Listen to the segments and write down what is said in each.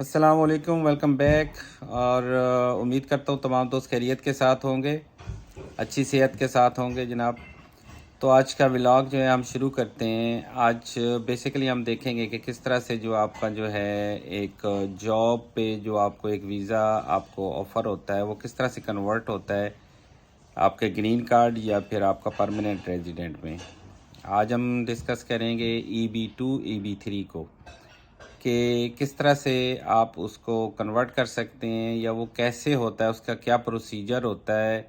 अस्सलाम वालेकुम, welcome back. और उम्मीद करता हूँ तमाम दोस्त खैरियत के साथ होंगे, अच्छी सेहत के साथ होंगे जनाब। तो आज का व्लॉग जो है हम शुरू करते हैं। आज बेसिकली हम देखेंगे कि किस तरह से जो आपका जो है एक जॉब पे जो आपको एक वीज़ा आपको ऑफ़र होता है वो किस तरह से कन्वर्ट होता है आपके ग्रीन कार्ड या फिर आपका परमानेंट रेजिडेंट में। आज हम डिस्कस करेंगे EB2 EB3 को कि किस तरह से आप उसको कन्वर्ट कर सकते हैं या वो कैसे होता है, उसका क्या प्रोसीजर होता है,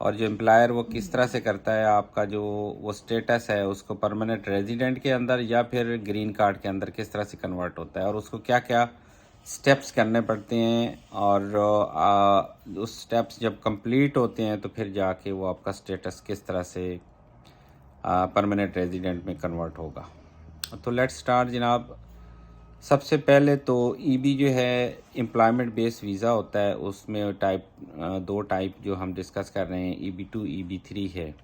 और जो एम्प्लॉयर वो किस तरह से करता है आपका जो वो स्टेटस है उसको परमानेंट रेजिडेंट के अंदर या फिर ग्रीन कार्ड के अंदर किस तरह से कन्वर्ट होता है और उसको क्या क्या स्टेप्स करने पड़ते हैं। और उस स्टेप्स जब कंप्लीट होते हैं तो फिर जाके वो आपका स्टेटस किस तरह से परमानेंट रेजिडेंट में कन्वर्ट होगा। तो लेट्स स्टार्ट जनाब। सबसे पहले तो ईबी जो है एम्प्लॉयमेंट बेस्ड वीज़ा होता है, उसमें दो टाइप जो हम डिस्कस कर रहे हैं EB2 EB3 है।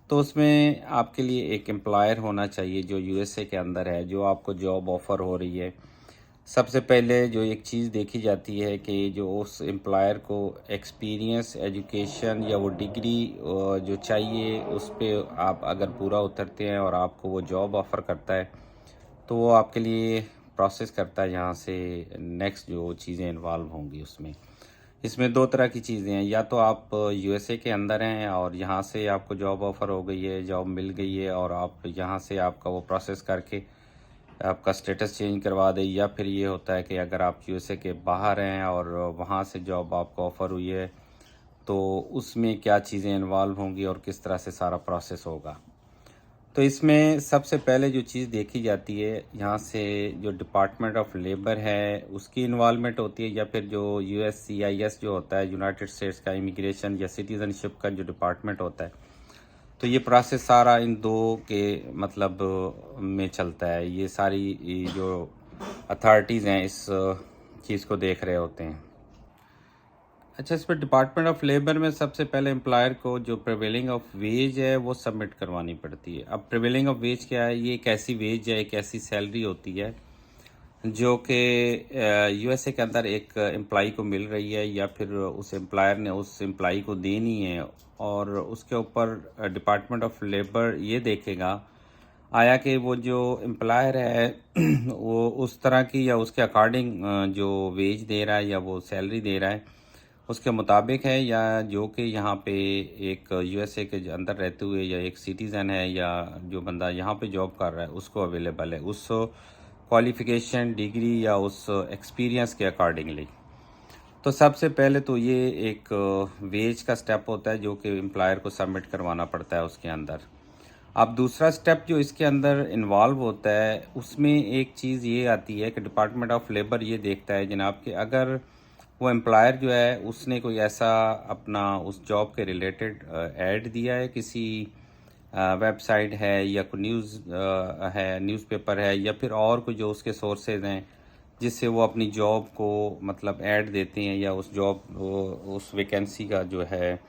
तो उसमें आपके लिए एक एम्प्लॉयर होना चाहिए जो यूएसए के अंदर है, जो आपको जॉब ऑफ़र हो रही है। सबसे पहले जो एक चीज़ देखी जाती है कि जो उस एम्प्लॉयर को एक्सपीरियंस, एजुकेशन या वो डिग्री जो चाहिए उस पे आप अगर पूरा उतरते हैं और आपको वो जॉब ऑफ़र करता है तो वो आपके लिए प्रोसेस करता है यहाँ से नेक्स्ट जो चीज़ें इन्वॉल्व होंगी उसमें। इसमें दो तरह की चीज़ें हैं, या तो आप यूएसए के अंदर हैं और यहाँ से आपको जॉब ऑफ़र हो गई है, जॉब मिल गई है और आप यहाँ से आपका वो प्रोसेस करके आपका स्टेटस चेंज करवा दे, या फिर ये होता है कि अगर आप यूएसए के बाहर हैं और वहाँ से जॉब आपको ऑफ़र हुई है तो उसमें क्या चीज़ें इन्वॉल्व होंगी और किस तरह से सारा प्रोसेस होगा। तो इसमें सबसे पहले जो चीज़ देखी जाती है यहाँ से जो डिपार्टमेंट ऑफ लेबर है उसकी इन्वॉल्वमेंट होती है, या फिर जो USCIS जो होता है यूनाइटेड स्टेट्स का इमिग्रेशन या सिटीज़नशिप का जो डिपार्टमेंट होता है। तो ये प्रोसेस सारा इन दो के मतलब में चलता है। ये सारी ये जो अथॉरिटीज़ हैं इस चीज़ को देख रहे होते हैं। अच्छा, इस पर डिपार्टमेंट ऑफ लेबर में सबसे पहले एम्प्लॉयर को जो प्रिवेलिंग ऑफ वेज है वो सबमिट करवानी पड़ती है। अब प्रिवेलिंग ऑफ वेज क्या है? ये एक ऐसी वेज है, एक ऐसी सैलरी होती है जो कि यूएसए के अंदर एक एम्प्लॉई को मिल रही है या फिर उस एम्प्लॉयर ने उस एम्प्लॉई को देनी है। और उसके ऊपर डिपार्टमेंट ऑफ लेबर ये देखेगा आया कि वो जो एम्प्लॉयर है वो उस तरह की या उसके अकॉर्डिंग जो वेज दे रहा है या वो सैलरी दे रहा है उसके मुताबिक है, या जो कि यहाँ पे एक यूएसए के अंदर रहते हुए या एक सिटीज़न है या जो बंदा यहाँ पे जॉब कर रहा है उसको अवेलेबल है उस क्वालिफ़िकेशन, डिग्री या उस एक्सपीरियंस के अकॉर्डिंगली। तो सबसे पहले तो ये एक वेज का स्टेप होता है जो कि एम्प्लॉयर को सबमिट करवाना पड़ता है उसके अंदर। अब दूसरा स्टेप जो इसके अंदर इन्वॉल्व होता है उसमें एक चीज़ ये आती है कि डिपार्टमेंट ऑफ लेबर ये देखता है जनाब कि अगर वो एम्प्लॉयर जो है उसने कोई ऐसा अपना उस जॉब के रिलेटेड ऐड दिया है, किसी वेबसाइट है या कोई न्यूज़ है, न्यूज़पेपर है, या फिर और कोई जो उसके सोर्सेज हैं जिससे वो अपनी जॉब को मतलब ऐड देते हैं या उस जॉब उस वैकेंसी का जो है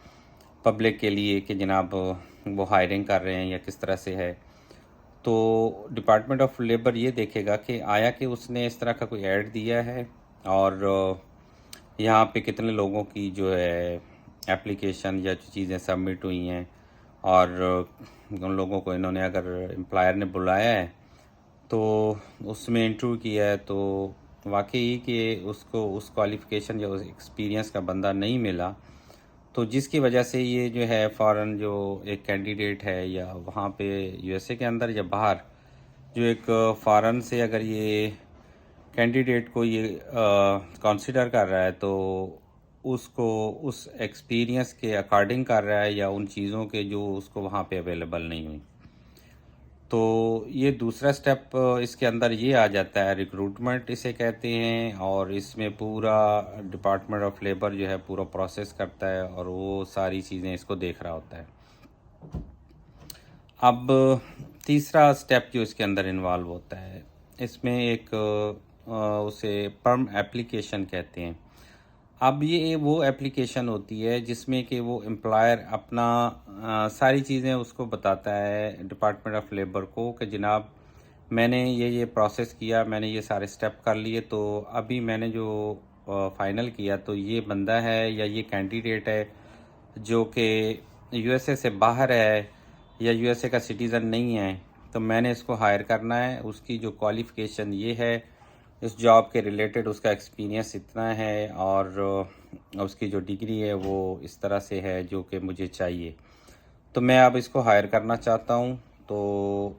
पब्लिक के लिए कि जनाब वो हायरिंग कर रहे हैं या किस तरह से है। तो डिपार्टमेंट ऑफ लेबर ये देखेगा कि आया कि उसने इस तरह का कोई ऐड दिया है और यहाँ पे कितने लोगों की जो है एप्लीकेशन या जो चीज़ें सबमिट हुई हैं, और उन लोगों को इन्होंने अगर एम्प्लॉयर ने बुलाया है तो उसमें इंटरव्यू किया है तो वाकई कि उसको उस क्वालिफ़िकेशन या उस एक्सपीरियंस का बंदा नहीं मिला, तो जिसकी वजह से ये जो है फ़ॉरेन जो एक कैंडिडेट है या वहाँ पे यूएसए के अंदर या बाहर जो एक फ़ॉरेन से अगर ये कैंडिडेट को ये कंसिडर कर रहा है तो उसको उस एक्सपीरियंस के अकॉर्डिंग कर रहा है या उन चीज़ों के जो उसको वहाँ पे अवेलेबल नहीं हुई। तो ये दूसरा स्टेप इसके अंदर ये आ जाता है, रिक्रूटमेंट इसे कहते हैं, और इसमें पूरा डिपार्टमेंट ऑफ लेबर जो है पूरा प्रोसेस करता है और वो सारी चीज़ें इसको देख रहा होता है। अब तीसरा स्टेप जो इसके अंदर इन्वॉल्व होता है इसमें एक उसे परम एप्लीकेशन कहते हैं। अब ये वो एप्लीकेशन होती है जिसमें कि वो एम्प्लॉयर अपना सारी चीज़ें उसको बताता है डिपार्टमेंट ऑफ लेबर को कि जनाब मैंने ये प्रोसेस किया, मैंने ये सारे स्टेप कर लिए। तो अभी मैंने जो फ़ाइनल किया, तो ये बंदा है या ये कैंडिडेट है जो कि यूएसए से बाहर है या यूएसए का सिटीज़न नहीं है, तो मैंने इसको हायर करना है। उसकी जो क्वालिफ़िकेशन ये है, इस जॉब के रिलेटेड उसका एक्सपीरियंस इतना है और उसकी जो डिग्री है वो इस तरह से है जो कि मुझे चाहिए। तो मैं अब इसको हायर करना चाहता हूँ। तो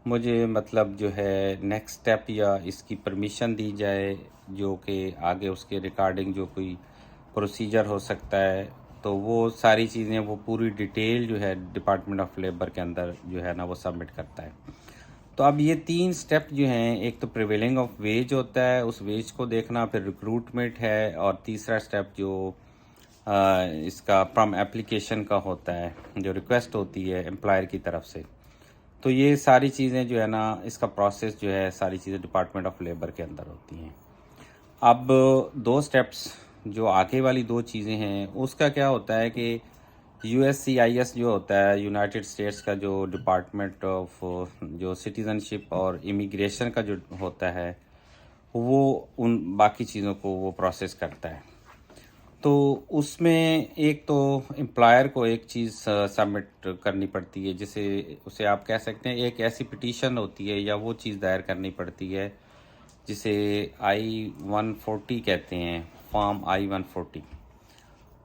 मुझे मतलब जो है नेक्स्ट स्टेप या इसकी परमिशन दी जाए, जो कि आगे उसके रिगार्डिंग जो कोई प्रोसीजर हो सकता है, तो वो सारी चीज़ें, वो पूरी डिटेल जो है डिपार्टमेंट ऑफ लेबर के अंदर जो है ना वो सबमिट करता है। तो अब ये 3 स्टेप जो हैं, एक तो प्रिवेलिंग ऑफ वेज होता है, उस वेज को देखना, फिर रिक्रूटमेंट है, और तीसरा स्टेप जो इसका फ्रॉम एप्लीकेशन का होता है, जो रिक्वेस्ट होती है एम्प्लॉयर की तरफ से। तो ये सारी चीज़ें जो है ना, इसका प्रोसेस जो है, सारी चीज़ें डिपार्टमेंट ऑफ लेबर के अंदर होती हैं। अब 2 स्टेप्स जो आगे वाली 2 चीज़ें हैं, उसका क्या होता है कि यूएससीआईएस जो होता है, यूनाइटेड स्टेट्स का जो डिपार्टमेंट ऑफ जो सिटीज़नशिप और इमिग्रेशन का जो होता है, वो उन बाकी चीज़ों को वो प्रोसेस करता है। तो उसमें एक तो एम्प्लॉयर को एक चीज़ सबमिट करनी पड़ती है, जिसे उसे आप कह सकते हैं एक ऐसी पिटीशन होती है या वो चीज़ दायर करनी पड़ती है जिसे I-140 कहते हैं, फॉर्म I-140।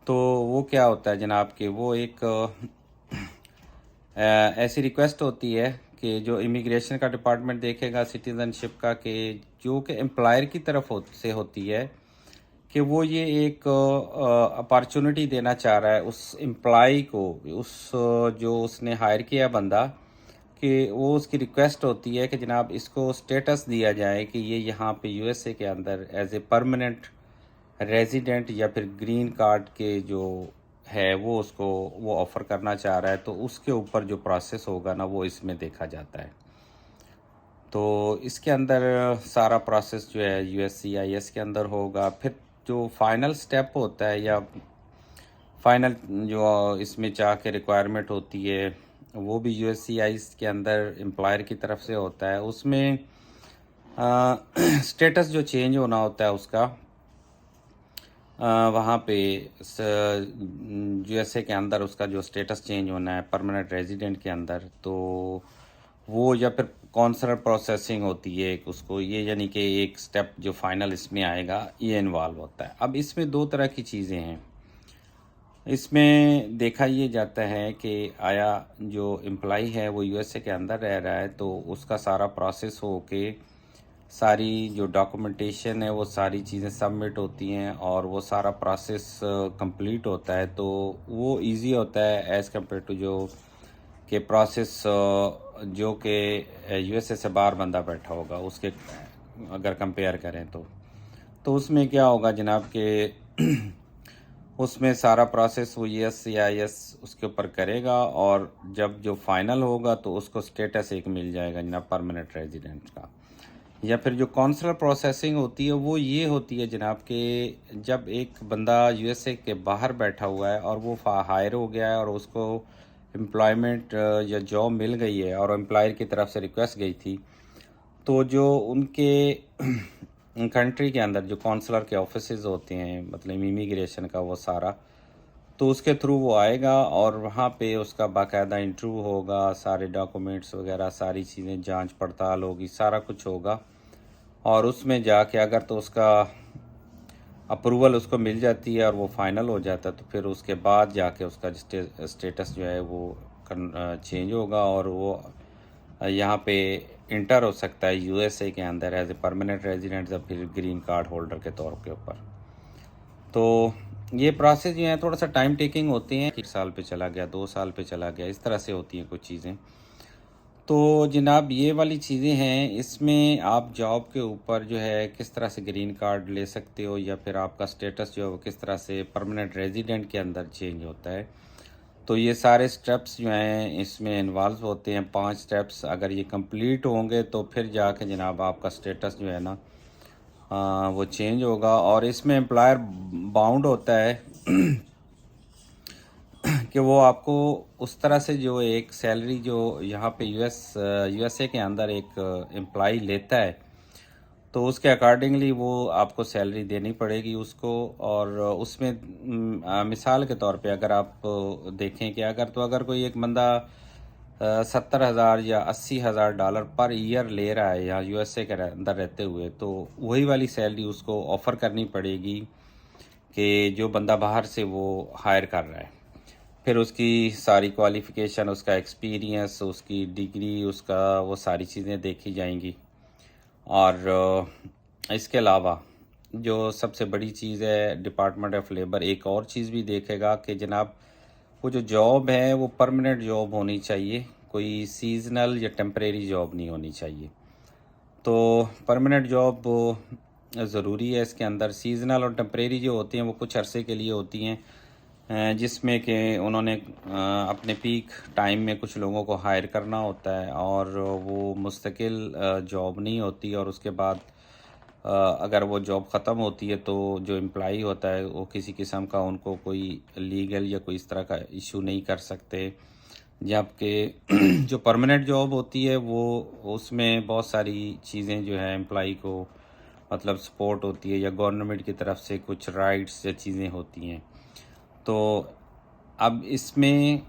तो वो क्या होता है जनाब कि वो एक ऐसी रिक्वेस्ट होती है कि जो इमिग्रेशन का डिपार्टमेंट देखेगा सिटीज़नशिप का, कि जो कि एम्प्लॉयर की तरफ से होती है, कि वो ये एक अपॉर्चुनिटी देना चाह रहा है उस एम्प्लॉय को, उस जो उसने हायर किया बंदा, कि वो उसकी रिक्वेस्ट होती है कि जनाब इसको स्टेटस दिया जाए कि ये यहाँ पे यूएसए के अंदर एज ए परमानेंट रेजिडेंट या फिर ग्रीन कार्ड के जो है वो उसको वो ऑफ़र करना चाह रहा है। तो उसके ऊपर जो प्रोसेस होगा ना वो इसमें देखा जाता है। तो इसके अंदर सारा प्रोसेस जो है यूएससीआईएस के अंदर होगा। फिर जो फाइनल स्टेप होता है या फाइनल जो इसमें चाह के रिक्वायरमेंट होती है, वो भी यूएससीआईएस के अंदर एम्प्लॉयर की तरफ से होता है। उसमें स्टेटस जो चेंज होना होता है उसका, वहाँ पे यूएसए के अंदर उसका जो स्टेटस चेंज होना है परमानेंट रेजिडेंट के अंदर, तो वो या फिर कॉन्सुलर प्रोसेसिंग होती है उसको, ये यानी कि एक स्टेप जो फाइनल इसमें आएगा ये इन्वॉल्व होता है। अब इसमें 2 तरह की चीज़ें हैं। इसमें देखा ये जाता है कि आया जो एम्प्लॉई है वो यूएसए के अंदर रह रहा है, तो उसका सारा प्रोसेस हो के सारी जो डॉक्यूमेंटेशन है वो सारी चीज़ें सबमिट होती हैं और वो सारा प्रोसेस कंप्लीट होता है। तो वो इजी होता है एज़ कम्पेयर टू जो कि प्रोसेस जो कि यूएसए से बाहर बंदा बैठा होगा उसके अगर कंपेयर करें तो उसमें क्या होगा जनाब कि उसमें सारा प्रोसेस वो यूएससीआईएस उसके ऊपर करेगा, और जब जो फाइनल होगा तो उसको स्टेटस एक मिल जाएगा जनाब परमानेंट रेजिडेंट का। या फिर जो कॉन्सुलर प्रोसेसिंग होती है वो ये होती है जनाब कि जब एक बंदा यूएसए के बाहर बैठा हुआ है और वो हायर हो गया है और उसको एम्प्लॉयमेंट या जॉब मिल गई है और एम्प्लॉयर की तरफ से रिक्वेस्ट गई थी, तो जो उनके कंट्री के अंदर जो कॉन्सुलर के ऑफिसेज होते हैं, मतलब इमिग्रेशन का वो सारा, तो उसके थ्रू वो आएगा और वहाँ पे उसका बाकायदा इंटरव्यू होगा, सारे डॉक्यूमेंट्स वगैरह सारी चीज़ें जांच पड़ताल होगी, सारा कुछ होगा। और उसमें जाके अगर तो उसका अप्रूवल उसको मिल जाती है और वो फाइनल हो जाता है, तो फिर उसके बाद जाके उसका स्टेटस जो है वो चेंज होगा और वो यहाँ पे इंटर हो सकता है यूएसए के अंदर एज ए परमानेंट रेजिडेंट या फिर ग्रीन कार्ड होल्डर के तौर के ऊपर। तो ये प्रोसेस जो है थोड़ा सा टाइम टेकिंग होती हैं, 1 साल पे चला गया, 2 साल पे चला गया, इस तरह से होती हैं कुछ चीज़ें। तो जनाब ये वाली चीज़ें हैं, इसमें आप जॉब के ऊपर जो है किस तरह से ग्रीन कार्ड ले सकते हो या फिर आपका स्टेटस जो है वो किस तरह से परमानेंट रेजिडेंट के अंदर चेंज होता है। तो ये सारे स्टेप्स जो हैं इसमें इन्वॉल्व होते हैं, 5 स्टेप्स। अगर ये कंप्लीट होंगे तो फिर जाके जनाब आपका स्टेटस जो है ना वो चेंज होगा। और इसमें एम्प्लॉयर बाउंड होता है कि वो आपको उस तरह से जो एक सैलरी जो यहाँ पे यूएसए के अंदर एक एम्प्लॉई लेता है, तो उसके अकॉर्डिंगली वो आपको सैलरी देनी पड़ेगी उसको। और उसमें मिसाल के तौर पे अगर आप देखें कि अगर कोई एक बंदा 70,000 या 80,000 डॉलर पर ईयर ले रहा है यहाँ यूएसए के अंदर रहते हुए, तो वही वाली सैलरी उसको ऑफ़र करनी पड़ेगी कि जो बंदा बाहर से वो हायर कर रहा है। फिर उसकी सारी क्वालिफ़िकेशन, उसका एक्सपीरियंस, उसकी डिग्री, उसका वो सारी चीज़ें देखी जाएंगी। और इसके अलावा जो सबसे बड़ी चीज़ है, डिपार्टमेंट ऑफ लेबर एक और चीज़ भी देखेगा कि जनाब वो जो जॉब है वो परमानेंट जॉब होनी चाहिए, कोई सीजनल या टेम्परेरी जॉब नहीं होनी चाहिए। तो परमानेंट जॉब ज़रूरी है इसके अंदर। सीजनल और टेम्परेरी जो होती हैं वो कुछ अरसे के लिए होती हैं, जिसमें कि उन्होंने अपने पीक टाइम में कुछ लोगों को हायर करना होता है और वो मुस्तकिल जॉब नहीं होती। और उसके बाद अगर वो जॉब ख़त्म होती है तो जो एम्प्लॉई होता है वो किसी किस्म का उनको कोई लीगल या कोई इस तरह का इशू नहीं कर सकते। जबकि जो परमानेंट जॉब होती है वो उसमें बहुत सारी चीज़ें जो है एम्प्लॉई को मतलब सपोर्ट होती है या गवर्नमेंट की तरफ से कुछ राइट्स या चीज़ें होती हैं। तो अब इसमें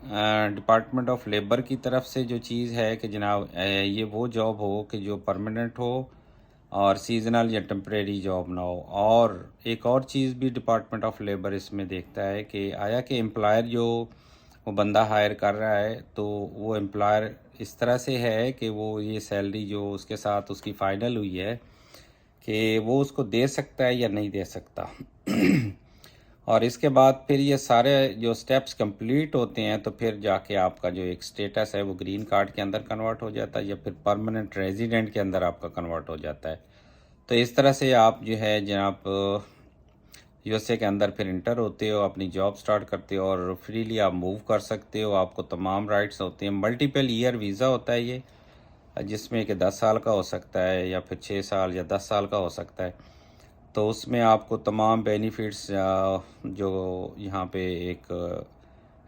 डिपार्टमेंट ऑफ लेबर की तरफ से जो चीज़ है कि जनाब ये वो जॉब हो कि जो परमानेंट हो और सीजनल या टेम्परेरी जॉब ना हो। और एक और चीज़ भी डिपार्टमेंट ऑफ लेबर इसमें देखता है कि आया कि एम्प्लॉयर जो वो बंदा हायर कर रहा है तो वो एम्प्लॉयर इस तरह से है कि वो ये सैलरी जो उसके साथ उसकी फ़ाइनल हुई है कि वो उसको दे सकता है या नहीं दे सकता। और इसके बाद फिर ये सारे जो स्टेप्स कंप्लीट होते हैं तो फिर जाके आपका जो एक स्टेटस है वो ग्रीन कार्ड के अंदर कन्वर्ट हो जाता है या फिर परमानेंट रेजिडेंट के अंदर आपका कन्वर्ट हो जाता है। तो इस तरह से आप जो है जनाब यूएसए के अंदर फिर इंटर होते हो, अपनी जॉब स्टार्ट करते हो और फ्रीली आप मूव कर सकते हो। आपको तमाम राइट्स होते हैं। मल्टीपल ईयर वीज़ा होता है ये, जिसमें कि 10 साल का हो सकता है या फिर 6 साल या 10 साल का हो सकता है। तो उसमें आपको तमाम बेनिफिट्स जो यहाँ पे एक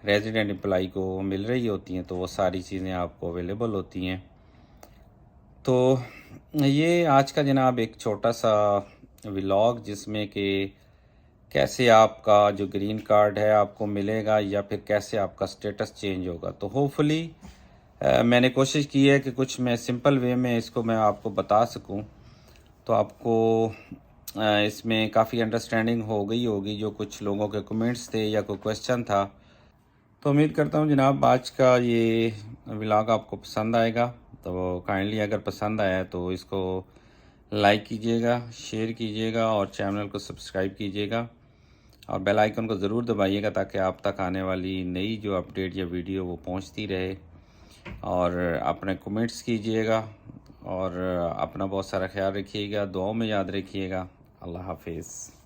रेजिडेंट एम्प्लॉई को मिल रही होती हैं तो वो सारी चीज़ें आपको अवेलेबल होती हैं। तो ये आज का जनाब एक छोटा सा व्लॉग जिसमें कि कैसे आपका जो ग्रीन कार्ड है आपको मिलेगा या फिर कैसे आपका स्टेटस चेंज होगा। तो होपफुली मैंने कोशिश की है कि कुछ मैं सिंपल वे में इसको मैं आपको बता सकूं, तो आपको इसमें काफ़ी अंडरस्टैंडिंग हो गई होगी। जो कुछ लोगों के कमेंट्स थे या कोई क्वेश्चन था, तो उम्मीद करता हूँ जनाब आज का ये व्लॉग आपको पसंद आएगा। तो काइंडली अगर पसंद आया तो इसको लाइक कीजिएगा, शेयर कीजिएगा और चैनल को सब्सक्राइब कीजिएगा और बेल आइकन को ज़रूर दबाइएगा ताकि आप तक आने वाली नई जो अपडेट या वीडियो वो पहुंचती रहे। और अपने कमेंट्स कीजिएगा और अपना बहुत सारा ख्याल रखिएगा, दुआओं में याद रखिएगा। अल्लाह हाफिज़।